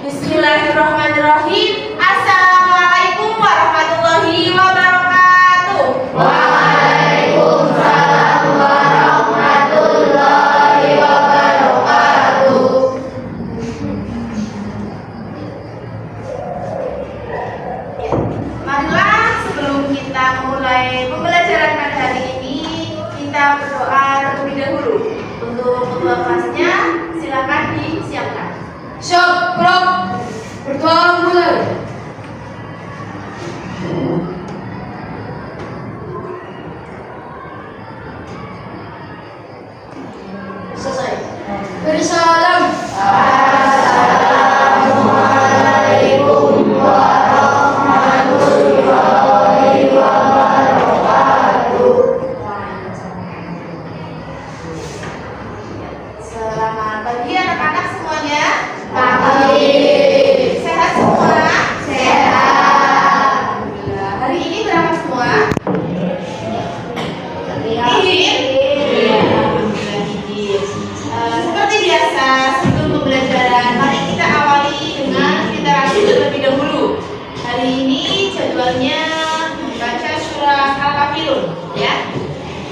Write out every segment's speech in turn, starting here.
Bismillahirrahmanirrahim. Assalamualaikum warahmatullahi wabarakatuh. Waalaikumsalam warahmatullahi wabarakatuh. Marilah sebelum kita memulai pembelajaran pada hari ini, kita berdoa terlebih dahulu. Untuk ketua kelasnya, silakan disiapkan. Syukur, berdoa mulai. Selesai. Beri salam. Assalamualaikum warahmatullahi wabarakatuh. Selamat pagi anak-anak semuanya. Pagi. Sehat semua? Sehat. Alhamdulillah. Hari ini berapa semua? Seperti biasa, sebelum pembelajaran, mari kita awali dengan literasi terlebih dahulu. Hari ini jadwalnya membaca surah Al-Kafirun, ya.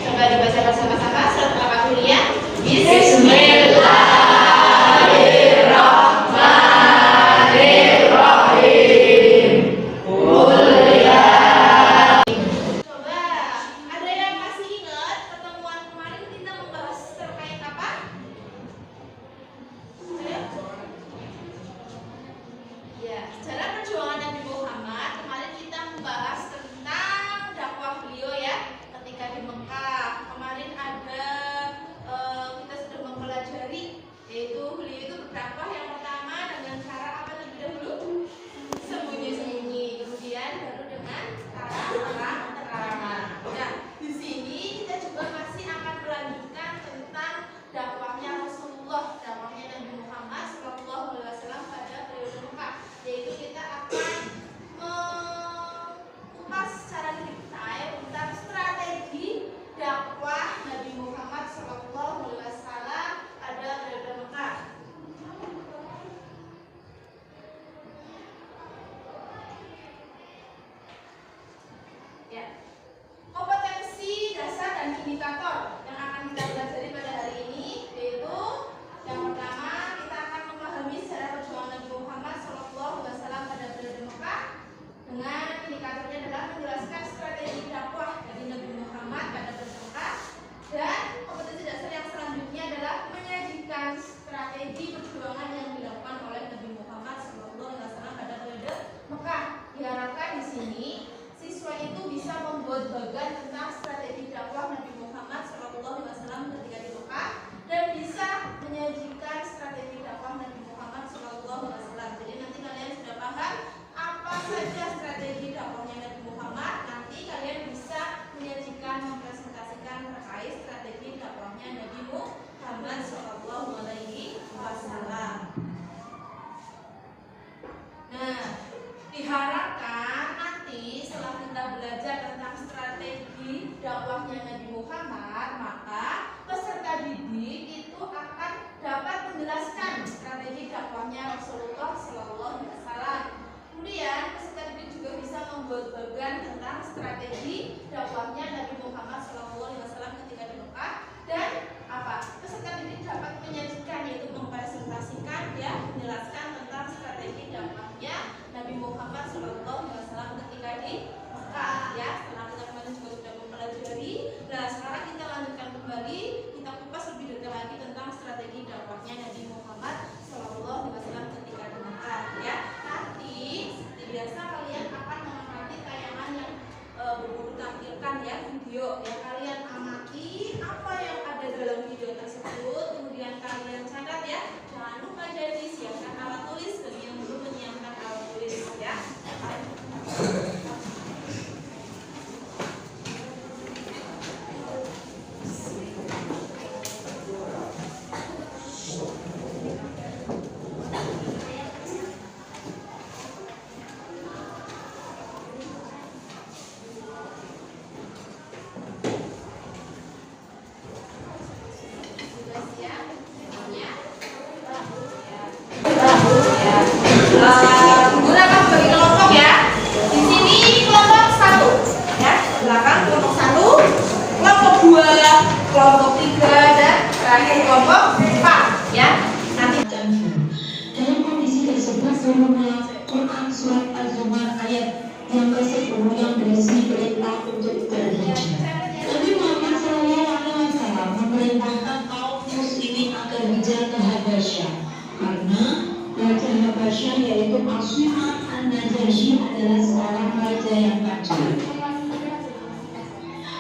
Coba dibaca bersama-sama surat Al-Kafirun ya. Bismillahirrahmanirrahim. Coba, ada yang masih ingat pertemuan kemarin kita membahas terkait apa? Ya, sejarah perjuangan Nabi Muhammad. Kemarin kita membahas tentang dakwah beliau ya ketika di Mekah. Kemarin ada kita sudah mempelajari, yaitu beliau itu berdakwah yang pertama dengan cara apa terlebih dahulu? Sembunyi-sembunyi, kemudian baru dengan cara terang-terangan. Nah, di sini kita juga masih akan melanjutkan tentang dakwahnya Rasulullah, dakwahnya Nabi Muhammad SAW pada periode Mekah, yaitu kita akan mengupas secara detail tentang strategi dakwah Nabi Muhammad SAW pada periode Mekah. Ya. Kompetensi dasar dan indikator yang akan kita pelajari pada hari ini yaitu yang pertama kita akan memahami sejarah perjuangan Nabi Muhammad SAW pada periode Mekah dengan indikatornya adalah menjelaskan strategi dakwah dari Nabi Muhammad pada periode Mekah, dan kompetensi dasar yang selanjutnya adalah menyajikan strategi perjuangan yang dilakukan oleh Nabi Muhammad SAW pada periode Mekah. Diharapkan di sini siswa itu bisa membuat bagan tentang strategi dakwah Nabi Muhammad SAW ketika di Mekah dan bisa menyajikan strategi dakwah Nabi Muhammad SAW. Jadi nanti kalian sudah paham apa saja strategi dakwahnya Nabi Muhammad. Nanti kalian bisa menyajikan, mempresentasikan terkait strategi dakwahnya Nabi Muhammad SAW. Nah, diharapkan nanti setelah kita belajar tentang strategi dakwahnya Nabi Muhammad, maka peserta didik itu akan dapat menjelaskan strategi dakwahnya Rasulullah SAW. Kemudian peserta didik juga bisa membuat bagan tentang strategi dakwahnya Nabi Muhammad SAW ketika di Mekah, dan peserta didik dapat menyajikan, yaitu mempresentasikan, ya, menjelaskan tentang strategi dakwahnya Nabi Muhammad SAW ketika di Mekah, ya. Setelah kita kemarin juga sudah mempelajari, nah sekarang kita lanjutkan kembali, kita kupas lebih detail lagi tentang strategi dakwahnya Nabi Muhammad SAW ketika di Mekah, ya. Nanti seperti biasa kalian akan mengamati tayangan yang berburu tampilkan, ya, video, ya. Kalian amati apa yang ada dalam video tersebut, kemudian kalian catat, ya. Jangan lupa jadi siapkan alat tulis bagi yang belum menyiapkan alat tulis, ya. Sudah siap semuanya? Ya. kelompok 3 dan terakhir kelompok 4 ya. Nanti dalam kondisi tersebut turunnya Quran surat Az-Zumar ayat yang ke-10 yang berisi perintah untuk berhijrah. Nabi Muhammad SAW memerintahkan kaum muslimin agar hijrah ke Habasyah karena Raja Habasyah yaitu Aswaman An-Najasyi adalah seorang raja yang kacau.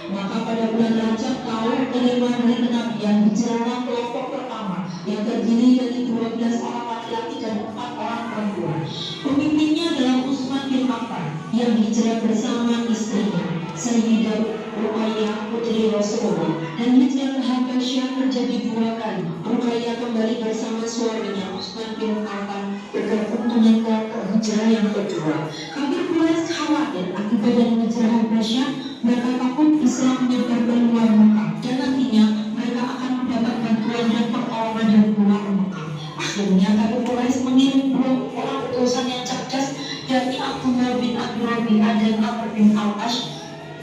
Maka pada bulan Rajab tahun kelima dari kenabian hijrahlah kelompok pertama yang terdiri dari 12 orang laki-laki dan 4 orang perempuan. Pemimpinnya adalah Utsman bin Affan yang hijrah bersama istrinya Sayyidah Ruqayyah putri Rasulullah, dan hijrah ke Habasyah terjadi 2 kali. Ruqayyah kembali bersama suaminya Utsman bin Affan bergabung dengan kelompok hijrah yang kedua. Kafir Quraisy khawatir akibat dari hijrah Habasyah, mereka takut Islam menyebar ke luar Mekah dan nantinya mereka akan mendapat bantuan dan pertolongan dari luar Mekah. Akhirnya Kafir Quraisy mengirim 2 orang utusan yang cerdas, yakni Abdullah bin Abi Rabi'ah dan Amr bin Al-Ash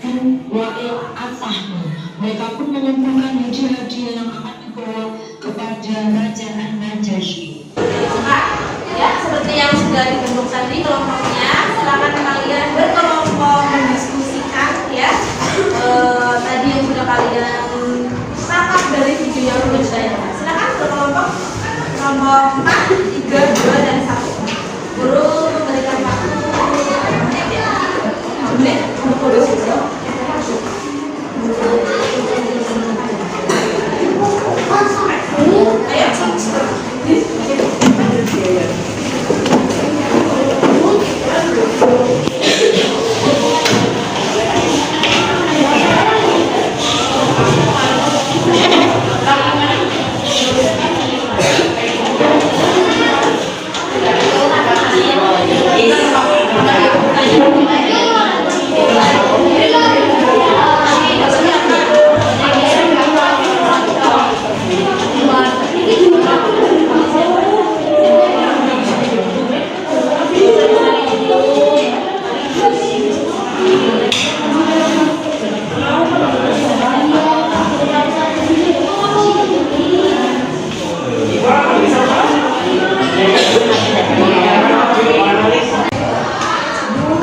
bin Wa'il Al-Sahmi. Mereka pun mengumpulkan hadiah-hadiah yang akan dibawa kepada Raja An-Najasyi. ya, seperti yang sudah dibentuk tadi kelompoknya, silakan kalian berkelompok mendiskusikan ya. Tadi yang sudah kalian tangkap dari video yang sudah saya. Silakan berkelompok kelompok 4, 3, 2 dan 1. Guru memberikan waktu 5 menit ya. 5 menit untuk produksi.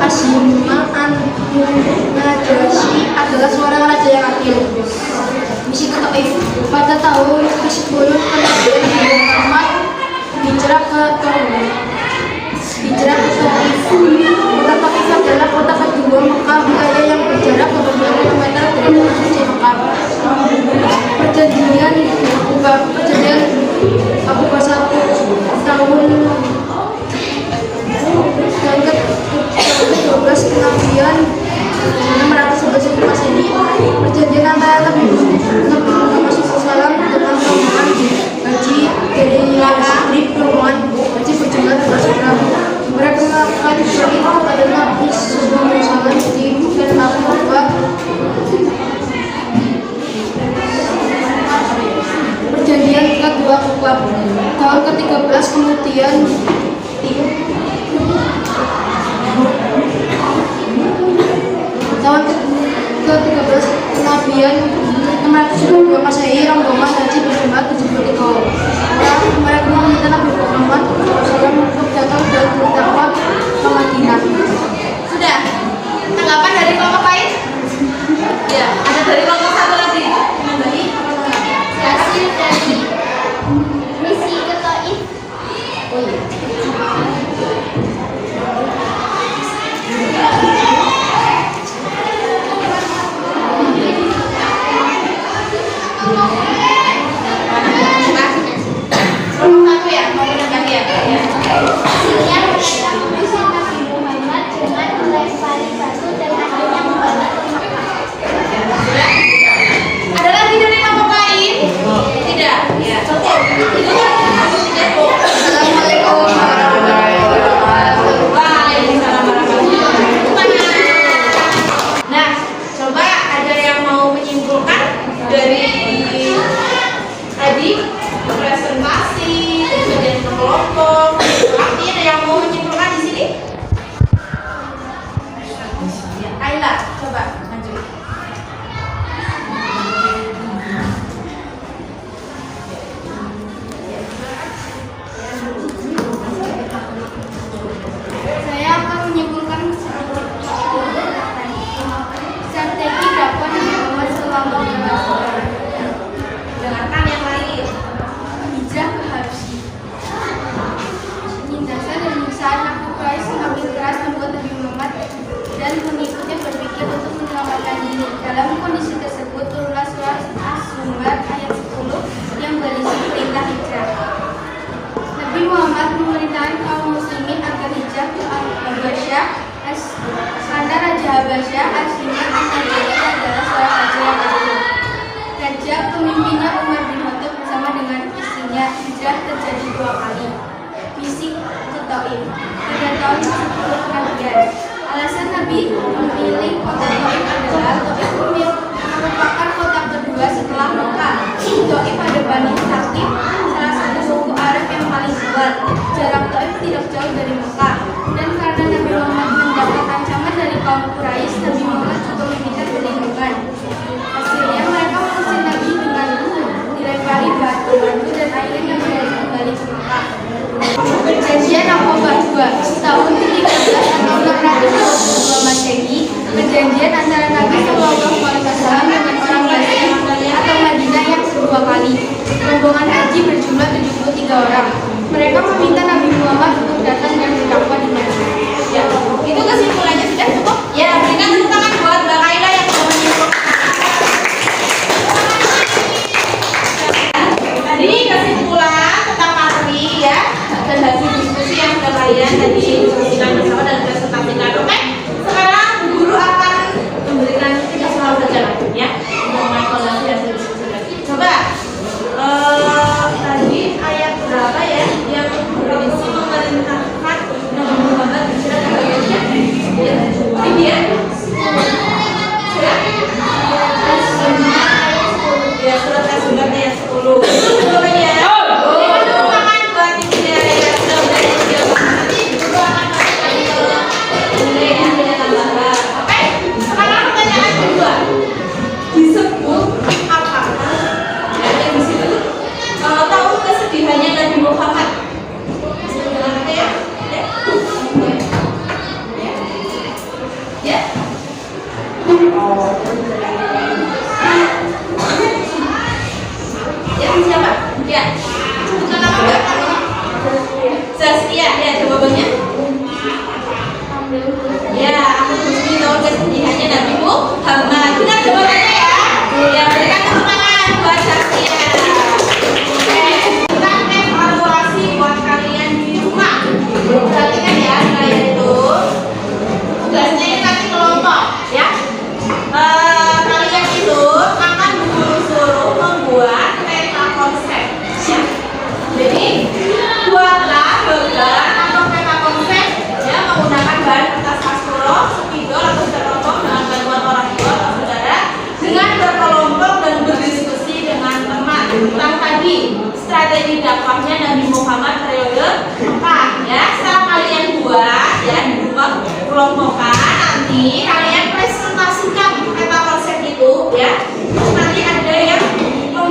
Aswaman An-Najasyi adalah seorang raja yang adil. Misi ke Taif pada tahun ke-10 kenabian Nabi Muhammad hijrah ke Taif. Kota Taif adalah kota kedua Mekah, wilayah yang berjarak 20 km dari kota suci Mekah. Perjanjian Abu Bakar tahun ke-12 kenabian 611 Masehi. Perjanjian antara Nabi Muhammad SAW dengan rombongan haji dari istri rombongan haji berjumlah 12 orang. Mereka melakukan hijrah itu kepada Nabi SAW di bulan tahun kedua. Perjanjian kedua Kuba tahun ke-13 kemudian tahun ke-13 kenabian 622 Masehi, rombongan haji berjumlah 73 orang. Mereka meminta Nabi Muhammad SAW untuk datang dan berdakwah ke Madinah. Sudah? Tanggapan dari kelompok lain? Ya, ada dari kelompok 1 lagi. Kembali Hasil dari misi ke Taif. Oh iya. Kelompok 1 ya, mau menambah ya? Hasilnya mereka mengusir Nabi Muhammad dengan melempari batu dan akhirnya membawa ke Mekah. Ada lagi dari kelompok lain? Tidak? Ya, cukup. Itu kan kelompok 3. Assalamualaikum warahmatullahi wabarakatuh. Waalaikumsalam warahmatullahi wabarakatuh. Nah, coba ada yang mau menyimpulkan dari Taif pada tahun 10 kenabian. Alasan Nabi memilih kota Taif adalah Taif merupakan kota kedua setelah Mekah. Taif ada Bani Thaqif, salah satu suku Arab yang paling kuat. Jarak Taif tidak jauh dari Mekah. Dan karena Nabi Muhammad mendapat ancaman dari kaum Quraisy, Nabi Muhammad juga meminta perlindungan. Hasilnya mereka mengusir Nabi dengan dilempari batu-batu dan akhirnya Nabi kembali ke Mekah. Perjanjian Aqabah II tahun ke-13 atau 622 Masehi, perjanjian antara Nabi Shallallahu Alaihi Wasallam dengan orang Bani atau Madinah yang kedua kali. Rombongan haji berjumlah 73 orang. Mereka meminta Nabi Muhammad untuk datang dan berdakwah di Madinah. Ya, itu kesimpulannya sudah cukup. Ya, berikan tepuk tangan buat Mbak Kaila yang sudah menyimpulkan. Tadi kesimpulan tentang materi ya, dan hasil diskusi yang sudah kalian tadi diskusikan bersama dan presentasikan. Oke, sekarang guru akan memberikan tidak selalu saja lah, ya, untuk mengevaluasi hasil diskusi lagi. Coba tadi ayat berapa ya yang berisi memerintahkan Nabi Muhammad berjalan ke Madinah? Ini ya? Ya, surat Az-Zumar ayat 10. Betul ya? Berikan tepuk tangan buat Ibu ayat 11. Nanti guru akan masukkan ke nilai yang tidak tambah. Oke? Sekarang pertanyaan kedua. Disebut apakah yang di situ tahu kesedihannya Nabi Muhammad? Disebut dengan apa ya? Ya? Ya, siapa? Ya. Sebutkan nama Mbak. Zaskia, ya jawabannya. Ya, aku mesti tahu kesedihannya Nabi Muhammad. Benar jawabannya ya. Ya, berikan tepuk tangan buat Zaskia. Oke, kita evaluasi buat kalian di rumah. Perhatikan ya, kalian itu tugasnya ini nanti kelompok, ya. Kalian itu akan disuruh membuat peta konsep, ya. Jadi buatlah gambar atau peta konsep ya menggunakan bahan kertas kaskulo, spidol atau styrofoam dengan bantuan orang tua atau saudara dengan berkelompok dan berdiskusi dengan teman tentang tadi strategi dakwahnya Nabi Muhammad periode Mekah, ya. Setelah kalian buat ya di rumah kelompokan, nanti kalian presentasikan peta konsep itu ya. Nanti ada yang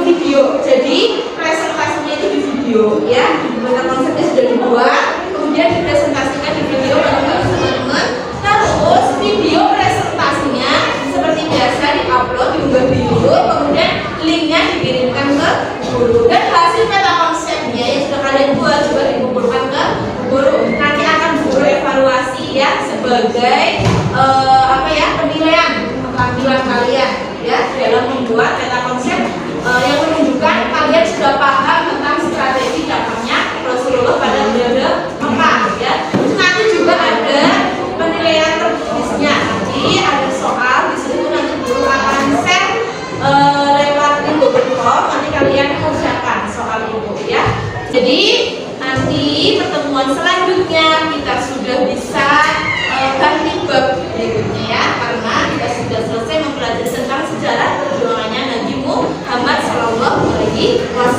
video, jadi presentasinya itu di video ya. Peta konsepnya sudah dibuat, kemudian dipresentasikan di video bareng-bareng teman-teman. Terus video presentasinya seperti biasa diupload, diunggah di YouTube, kemudian linknya dikirimkan ke guru. Dan hasil peta konsepnya yang sudah kalian buat juga dikumpulkan ke guru. Nanti akan guru evaluasi ya sebagai penilaian keterampilan kalian ya dalam membuat peta konsep yang menunjukkan kalian sudah paham tentang strategi dakwahnya Rasulullah pada periode Mekah ya. Nanti juga ada penilaian tertulisnya. Nanti ada soal di situ, nanti guru akan share lewat Google Form. Nanti kalian kerjakan soal itu ya. Jadi nanti pertemuan selanjutnya kita sudah bisa ganti bab berikutnya ya, karena kita sudah selesai mempelajari tentang sejarah perjuangannya Nabi Muhammad Shallallahu Alaihi Wasallam.